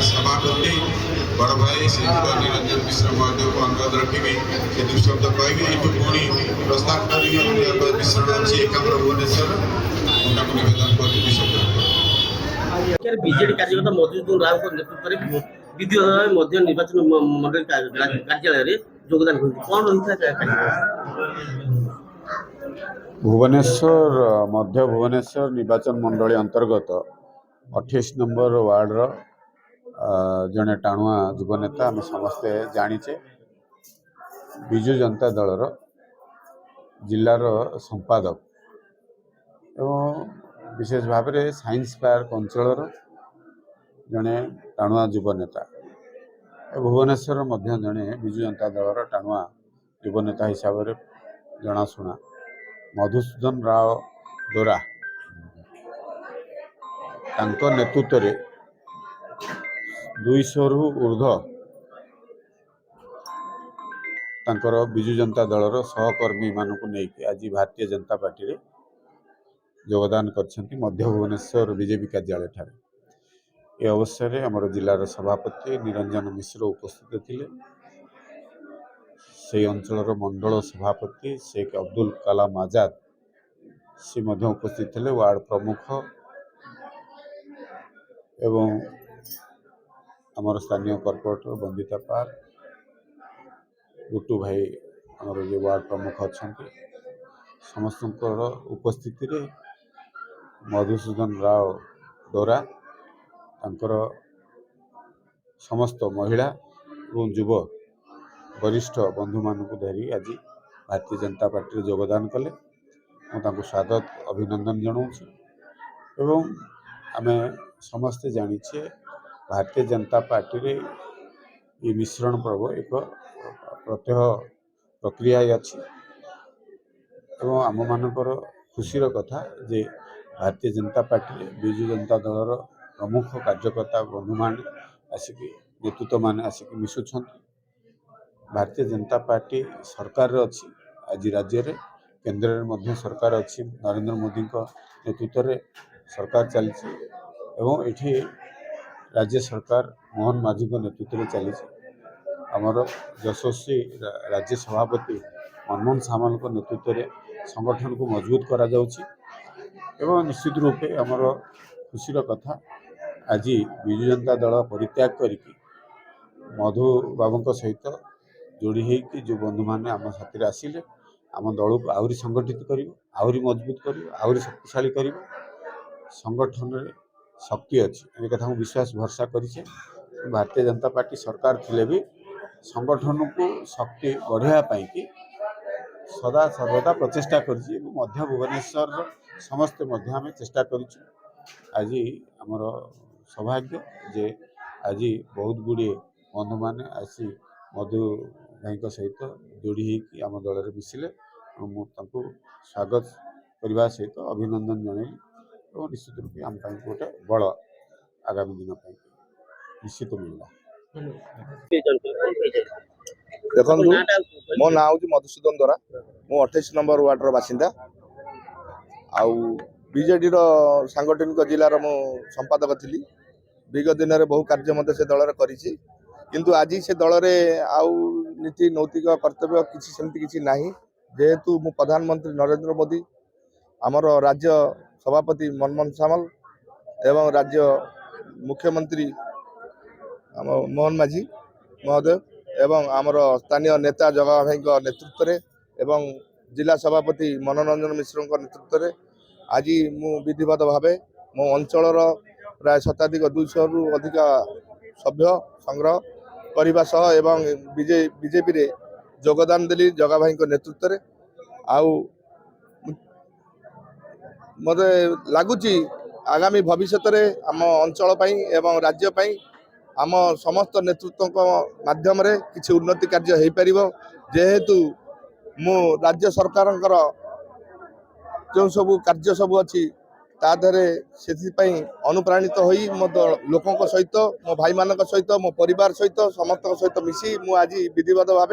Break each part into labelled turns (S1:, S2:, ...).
S1: सभापति बड़ भाई श्रीजुत निरंजन मिश्र महोदय को अनुरोध रखी से दु शब्द कह पुणी प्रस्ताव करी मिश्रण अच्छी एकाम्र भुवनेश्वर निवेदन कर
S2: बीजेडी कार्यकर्ता मधुसूदन राव नेतृत्व में विधि निर्वाचन मंडल कार्यालय योगदान कौन रही
S3: भुवनेश्वर मध्य भुवनेश्वर निर्वाचन मंडली अंतर्गत 28 नंबर वार्डर जड़े टाणुआ युवनेता आम समस्ते जानीचे विजु जनता दलर जिलार संपादक एवं विशेष भाव में साइंस पार्क अंचल जड़े टाणुआ युवनेता भुवनेश्वर मध्य जड़े विजु जनता दलर टाणुआ युवनेता हिसाब से जनाशुना मधुसूदन राव दोरा तांको नेतृत्व में 200 रु ऊर्ध्व तांकर विजु जनता दलर सहकर्मी मानक नहीं आज भारतीय जनता पार्टी रे योगदान करछंती मध्य भुवनेश्वर बीजेपी कार्यालय ठारे। ए अवसर में आमर जिलार सभापति निरंजन मिश्र उपस्थित थिले। से अंचल मंडल सभापति शेख अब्दुल कलाम आजाद से मध्य उपस्थित थे। वार्ड प्रमुख एवं आमर स्थानीय कॉर्पोरेटर बंदिता पाल गुटू भाई आमर जो वार्ड प्रमुख अच्छा समस्त उपस्थिति रे मधुसूदन राव दोरा तांकर समस्त महिला और युव वरिष्ठ बंधु मानक धरी आज भारतीय जनता पार्टी योगदान कले। मुझे स्वागत अभिनंदन जनाऊँ एवं आमे समस्ते जानीचे भारतीय जनता पार्टी रे ये मिश्रण पर्व एक प्रत्यह प्रक्रिया अच्छी एवं आम मानकर खुशीर कथा जे भारतीय जनता पार्टी रे विजु जनता दलर प्रमुख कार्यकर्ता बंधु मान आसिक नेतृत्व मान आसिक मिशुं। भारतीय जनता पार्टी सरकार अच्छी आज राज्य रे केंद्र में सरकार अच्छी नरेंद्र मोदी नेतृत्व में सरकार चली एवं ये राज्य सरकार मोहन माझी नेतृत्व में चली आमर यशस्वी राज्य सभापति मनमोहन सामल नेतृत्व में संगठन को मजबूत करा जाउछि एवं निश्चित रूपे आमर खुशीर कथा आज विजु जनता दल परित्याग करके मधु बाबू सहित जोड़ी होगी जो बंधु मैंने आम साथी आसिले आम दल को आहरी संगठित कर आहरी मजबूत कर आहरी शक्तिशाली कर संगठन में शक्ति अच्छी ये कथा विश्वास भरसा करें। भारतीय जनता पार्टी सरकार थिले भी संगठन को शक्ति बढ़ावाई कि सदा सर्वदा प्रचेषा कर मध्य भुवनेश्वर समस्ते आम चेष्टा कर आज आमर सौभाग्य जे आज बहुत गुड़े बंधु मैंने आसी मधु भाई सहित जोड़ी होगी आम दल में मिसिले मुझे स्वागत करने सहित अभिनंदन जनइली और निश्चित रूप आम गोटे बल आगामी दिन निश्चित मिलला।
S4: देखो मो ना हूँ मधुसूदन दोरा मु 28 नंबर वार्डर बासिंदा आउ बीजेडी सांगठनिक जिलार मु संपादक थी। विगत दिन में बहु कार्य मत से दल किंतु आज से दल में आउ नीति नैतिक कर्तव्य किसी सेमती किसी नहीं जेहेतु मु प्रधानमंत्री नरेंद्र मोदी आमर राज्य सभापति मनमोहन सामल एवं राज्य मुख्यमंत्री मोहन माझी महोदय एवं आमर स्थानीय नेता जगह भाई नेतृत्व में एवं जिला सभापति मनोरंजन मिश्र नेतृत्व में आज मु विधिवत भाव मो अंचल प्राय शताधिक 200 रु अधिक सभ्य संग्रह करने सह एवं बीजेपी रे योगदान देली जगा भाई नेतृत्व में आउ मत लगुच आगामी भविष्य में आम अंचल एवं राज्य आम समस्त नेतृत्व माध्यम किसी उन्नति कार्य हो पार जेहेतु मु राज्य सरकार जो सब कार्य सब अच्छी तादरे से अनुप्राणित होई मो लोकों सहित मो भाई मान सहित मो परिवार सहित समस्त सहित मिसी मु आज विधिवत भाव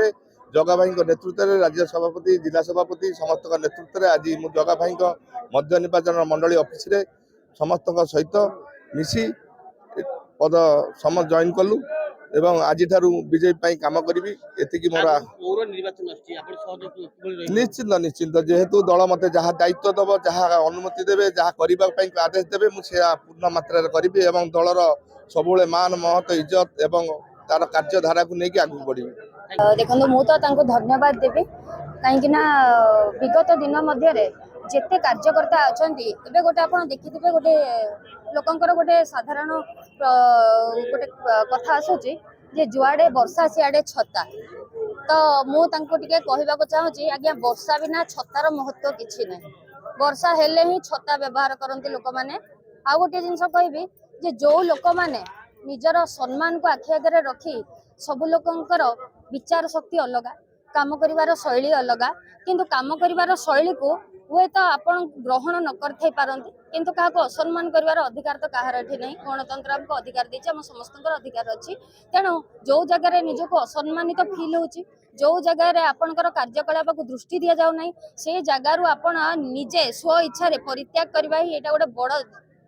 S4: जगा भाई नेतृत्व में राज्य सभापति जिला सभापति समस्त नेतृत्व में आज मु जगा भाई मध्य निर्वाचन मंडली ऑफिस रे समस्त सहित मिसी पद समस्त जॉइन कलु एवं आज बीजेपी काम करी एति मोर
S2: पौर निर्वाचन आछि आपण सहयोग किभଳି ରହିବ?
S4: निश्चिंत निश्चिंत जेहेतु दल मते जहाँ दायित्व दब जहाँ अनुमति देवे जहाँ करने आदेश देवे मुझे पूर्ण मात्रा करी एवं दलर सब मान महत इज्जत एवं तार कार्यधारा को लेकिन आगे बढ़ी।
S5: देखो मुझे तो धन्यवाद देवी कहीं विगत दिन मध्य जेते कार्यकर्ता अच्छा ए गोटे आप देखिथे गोटे लोकंर गोटे साधारण गोटे कथा आसूची जे जुआड़े वर्षा सियाड़े छता तो मुझे कहवाक चाहूँगी आज्ञा वर्षा बिना छतार महत्व किसी ना वर्षा हेले ही छता व्यवहार करते लोक मैंने आ गोटे जिनस कहबी जे जो लोक मैंने निजर सम्मान को आखि आगे रखी सबु लोकंकर विचार शक्ति अलग काम करिवार शैली अलग किंतु काम करिवार शैली को हुए तो आपण ग्रहण न करथै पारंती किंतु काहाको असम्मान करिवार अधिकार तो काहार एठी नहीं गणतंत्र हमको अधिकार देछि हम समस्तंकर अधिकार अछि तेणु जो जगह निजको असम्मानित फील होछि जो जगह आपणकर कार्यकलाप को दृष्टि दिया जाउ नहीं से जगार आपण निजे स्व इच्छा रे परित्याग करबा ही एटा गोटे बड़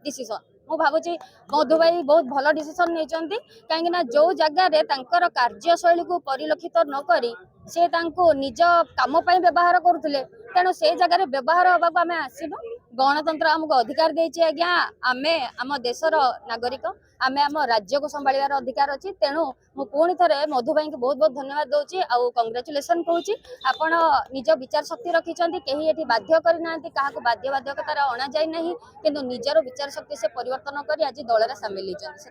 S5: डिसीजन मु भावुची मधु भाई बहुत भल डिसीजन नहीं कहीं जो जगार कार्यशैली को परिलक्षित न करी से निज काम व्यवहार करुले तेणु से जगह व्यवहार हाँक आम आसनु गणतंत्र आमको अधिकार देछि आज्ञा आमे आम देशर नागरिक आमे आम राज्य को संभाळिबार अधिकार अछि तेणु मु पुणी थरे मधु भाई को बहुत बहुत धन्यवाद दउछि आउ कांग्रेचुलेसन कहूछि आपण निज विचार शक्ति रखिछन्ति केही एठी बाध्य करिनांति काहाको बाध्य बाध्यकतार अणा जाय नाही किंतु निजर विचार शक्ति से परिवर्तन करी आज दलरे सामिल होइछन्ति।